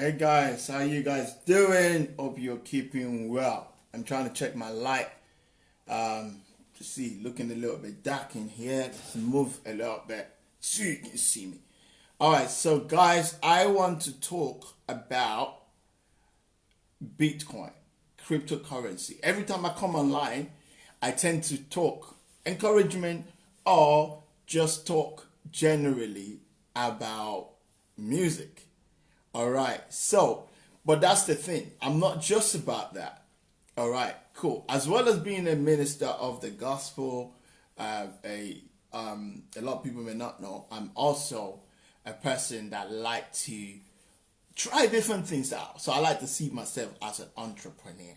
Hey guys, how you guys doing? Hope you're keeping well. I'm trying to check my light to see, looking a little bit dark in here. Let's move a little bit so you can see me. Alright, so guys, I want to talk about Bitcoin, cryptocurrency. Every time I come online, I tend to talk encouragement or just talk generally about music. All right. So, but that's the thing. I'm not just about that. All right. Cool. As well as being a minister of the gospel, a lot of people may not know, I'm also a person that like to try different things out. So I like to see myself as an entrepreneur.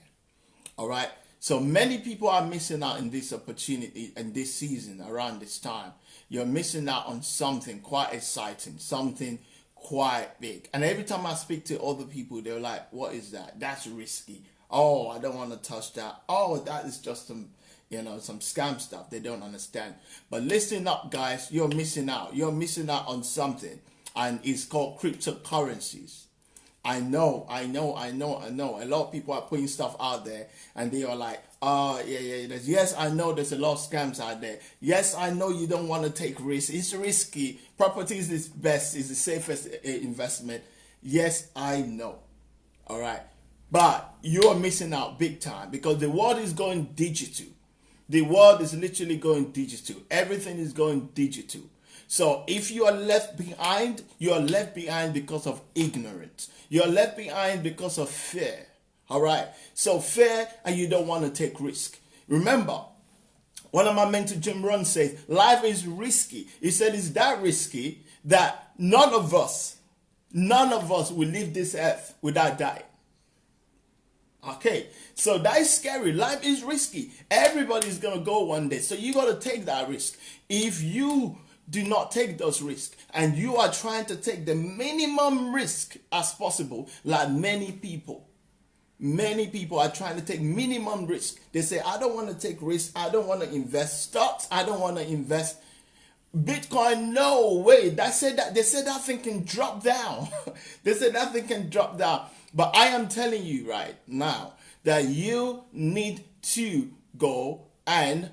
All right. So many people are missing out in this opportunity and this season around this time. You're missing out on something quite exciting, something quite big. And every time I speak to other people, they're like, what is that? That's risky. Oh, I don't want to touch that. Oh, that is just some scam stuff. They don't understand. But listen up, guys. You're missing out. You're missing out on something. And it's called cryptocurrencies. I know. A lot of people are putting stuff out there and they are like, yes, I know there's a lot of scams out there. Yes, I know you don't want to take risks. It's risky. Properties is best, is the safest investment. Yes, I know. All right. But you are missing out big time because the world is going digital. The world is literally going digital. Everything is going digital. So if you are left behind, you are left behind because of ignorance. You are left behind because of fear. All right. So fear, and you don't want to take risk. Remember, one of my mentors, Jim Rohn, says life is risky. He said it's that risky that none of us will leave this earth without dying. Okay, so that is scary. Life is risky. Everybody's going to go one day. So you got to take that risk. If you do not take those risks and you are trying to take the minimum risk as possible, like many people are trying to take minimum risk. They say, I don't want to take risks. I don't want to invest stocks. I don't want to invest Bitcoin. No way. They said that thing can drop down. They said that thing can drop down. But I am telling you right now that you need to go and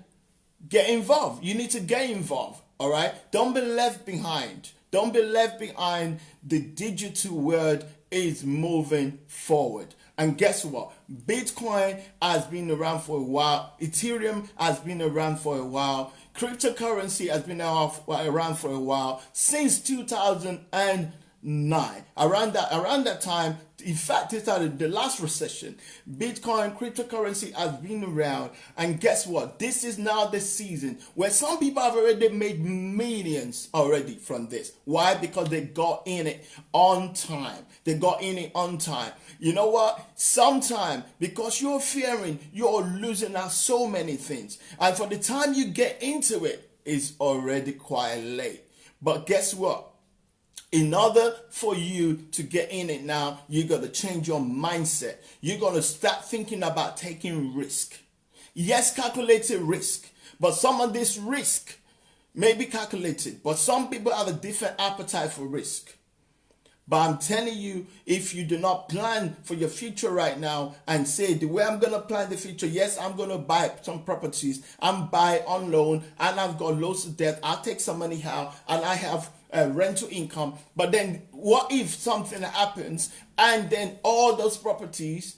get involved. You need to get involved. All right. Don't be left behind. Don't be left behind. The digital world is moving forward. And guess what? Bitcoin has been around for a while. ETHEREUM has been around for a while. Cryptocurrency has been around for a while since 2009. Around that time, in fact, it started the last recession. Bitcoin, cryptocurrency has been around, and guess what? This is now the season where some people have already made millions already from this. Why? Because they got in it on time. You know what? Sometime, because you're fearing, you're losing out so many things, and for the time you get into it, it's already quite late. But guess what? In order for you to get in it now, you got to change your mindset. You're going to start thinking about taking risk. Yes, calculated risk. But some of this risk may be calculated. But some people have a different appetite for risk. But I'm telling you, if you do not plan for your future right now and say, the way I'm going to plan the future, yes, I'm going to buy some properties. I'm buy on loan and I've got loads of debt. I'll take some money out and I have rental income. But then what if something happens and then all those properties,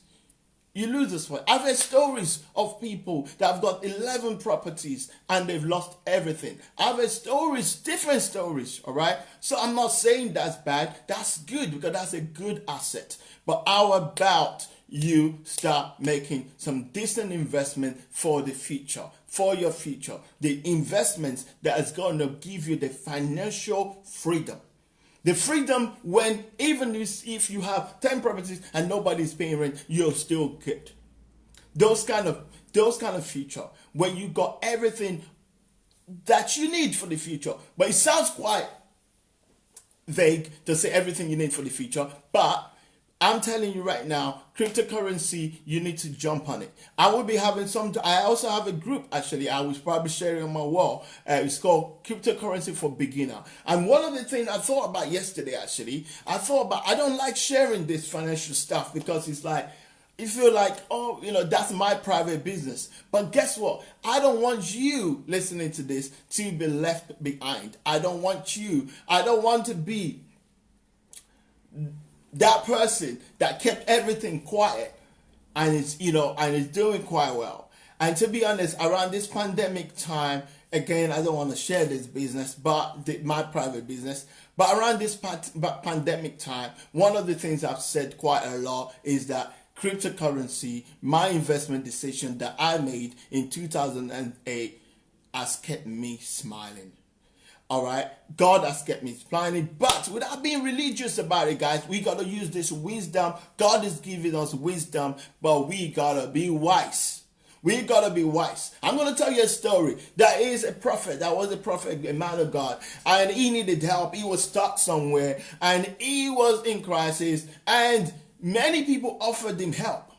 you lose this one? I've heard stories of people that have got 11 properties and they've lost everything. I've heard stories, different stories, all right? So I'm not saying that's bad. That's good because that's a good asset. But how about you start making some decent investment for the future, for your future, the investments that is going to give you the financial freedom. The freedom when even if you have 10 properties and nobody's paying rent, you're still good. Those kind of future where you got everything that you need for the future. But it sounds quite vague to say everything you need for the future, but I'm telling you right now, cryptocurrency, you need to jump on it. I will be having I also have a group, actually, I was probably sharing on my wall. It's called Cryptocurrency for Beginner. And one of the things I thought about yesterday, actually, I don't like sharing this financial stuff because it's like, you feel like, oh, that's my private business. But guess what? I don't want you listening to this to be left behind. I don't want to be that person that kept everything quiet and is doing quite well. And to be honest, around this pandemic time, again, I don't want to share this business, but my private business. But around this pandemic time, one of the things I've said quite a lot is that cryptocurrency, my investment decision that I made in 2008, has kept me smiling. All right, God has kept me smiling, but without being religious about it, guys, we got to use this wisdom. God is giving us wisdom, but we got to be wise. We got to be wise. I'm going to tell you a story. There is a prophet, a man of God, and he needed help. He was stuck somewhere, and he was in crisis, and many people offered him help.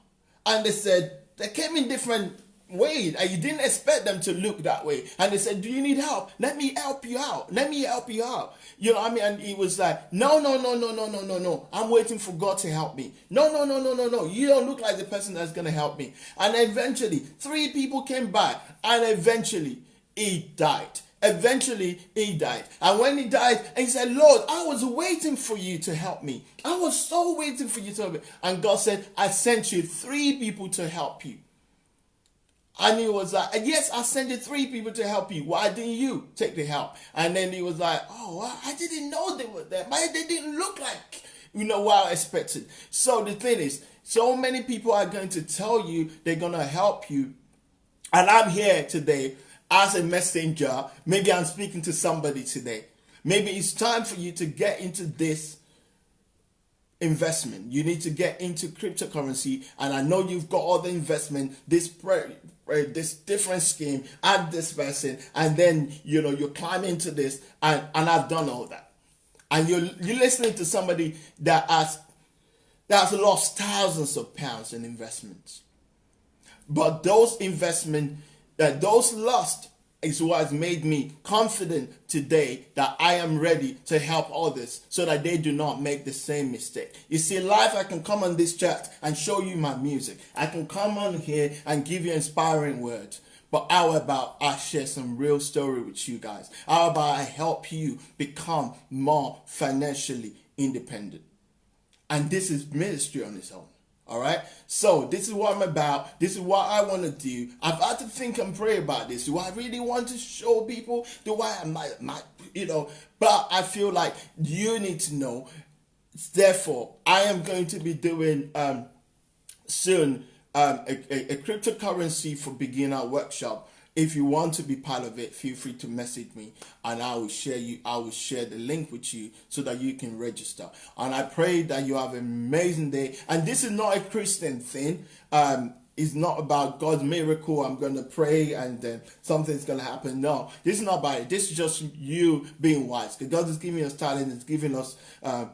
And they came in different ways, and you didn't expect them to look that way. And they said, do you need help? Let me help you out. Let me help you out. You know what I mean? And he was like, no. I'm waiting for God to help me. No. You don't look like the person that's going to help me. And eventually, 3 people came by, and eventually, he died. And when he died, and he said, Lord, I was waiting for you to help me. I was so waiting for you to help me. And God said, I sent you 3 people to help you. And he was like, yes, I sent you 3 people to help you. Why didn't you take the help? And then he was like, oh, I didn't know they were there. But they didn't look like, what I expected. So the thing is, so many people are going to tell you they're going to help you. And I'm here today as a messenger. Maybe I'm speaking to somebody today. Maybe it's time for you to get into this investment. You need to get into cryptocurrency. And I know you've got all the investment, this different scheme, add this person, and then you climb into this, and I've done all that. And you're listening to somebody that has lost thousands of pounds in investments. But those those lost is what has made me confident today that I am ready to help others so that they do not make the same mistake. You see, life, I can come on this chat and show you my music. I can come on here and give you inspiring words. But how about I share some real story with you guys? How about I help you become more financially independent? And this is ministry on its own. All right. So this is what I'm about. This is what I want to do. I've had to think and pray about this. Do I really want to show people? Do I But I feel like you need to know. Therefore, I am going to be doing soon a cryptocurrency for beginner workshop. If you want to be part of it, feel free to message me, and I will share the link with you so that you can register. And I pray that you have an amazing day. And this is not a Christian thing. It's not about God's miracle. I'm going to pray and then something's going to happen. No, this is not about it. This is just you being wise. Because God is giving us talent. It's giving us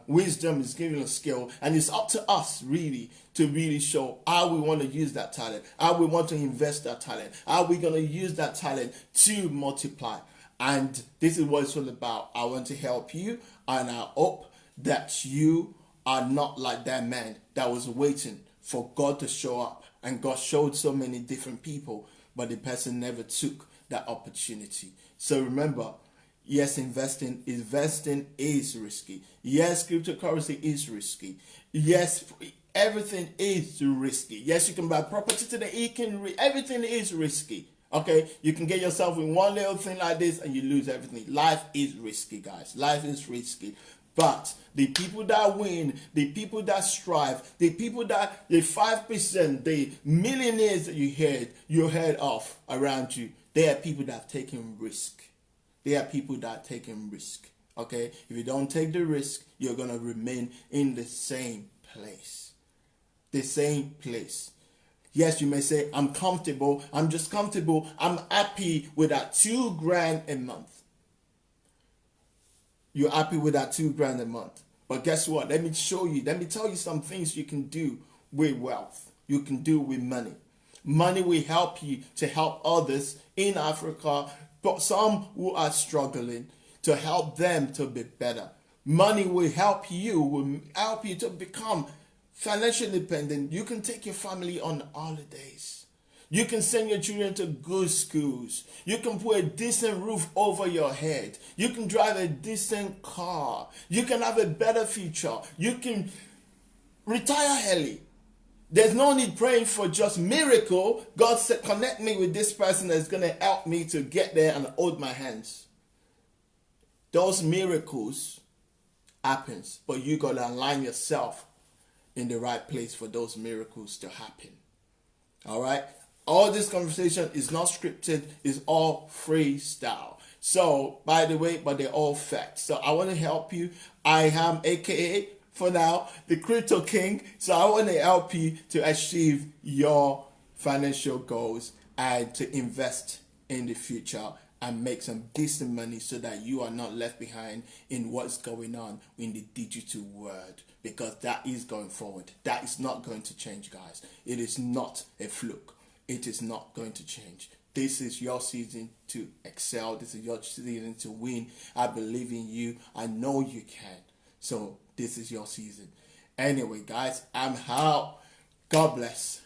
wisdom. It's giving us skill. And it's up to us really to really show how we want to use that talent. How we want to invest that talent. How we're going to use that talent to multiply. And this is what it's all about. I want to help you. And I hope that you are not like that man that was waiting for God to show up. And God showed so many different people, but the person never took that opportunity. So remember, yes, investing is risky. Yes, cryptocurrency is risky. Yes, everything is risky. Yes, you can buy property today. Everything is risky. Okay, you can get yourself in one little thing like this and you lose everything. Life is risky, guys. Life is risky. But the people that win, the people that strive, the 5%, the millionaires that you heard of around you, they are people that have taken risk. Okay? If you don't take the risk, you're going to remain in the same place. Yes, you may say, I'm comfortable. I'm just comfortable. I'm happy with that $2,000 a month. You're happy with that $2,000 a month. But guess what? Let me show you. Let me tell you some things you can do with wealth. You can do with money. Money will help you to help others in Africa, but some who are struggling, to help them to be better. Money will help you to become financially independent. You can take your family on holidays. You can send your children to good schools. You can put a decent roof over your head. You can drive a decent car. You can have a better future. You can retire early. There's no need praying for just miracle. God said, connect me with this person that's going to help me to get there and hold my hands. Those miracles happens, but you got to align yourself in the right place for those miracles to happen. All right? All this conversation is not scripted, it's all freestyle. So, by the way, but they're all facts. So I want to help you. I am AKA, for now, the Crypto King. So I want to help you to achieve your financial goals and to invest in the future and make some decent money so that you are not left behind in what's going on in the digital world, because that is going forward. That is not going to change, guys. It is not a fluke. It is not going to change. This is your season to excel. This is your season to win. I believe in you. I know you can. So this is your season. Anyway, guys, I'm out. God bless.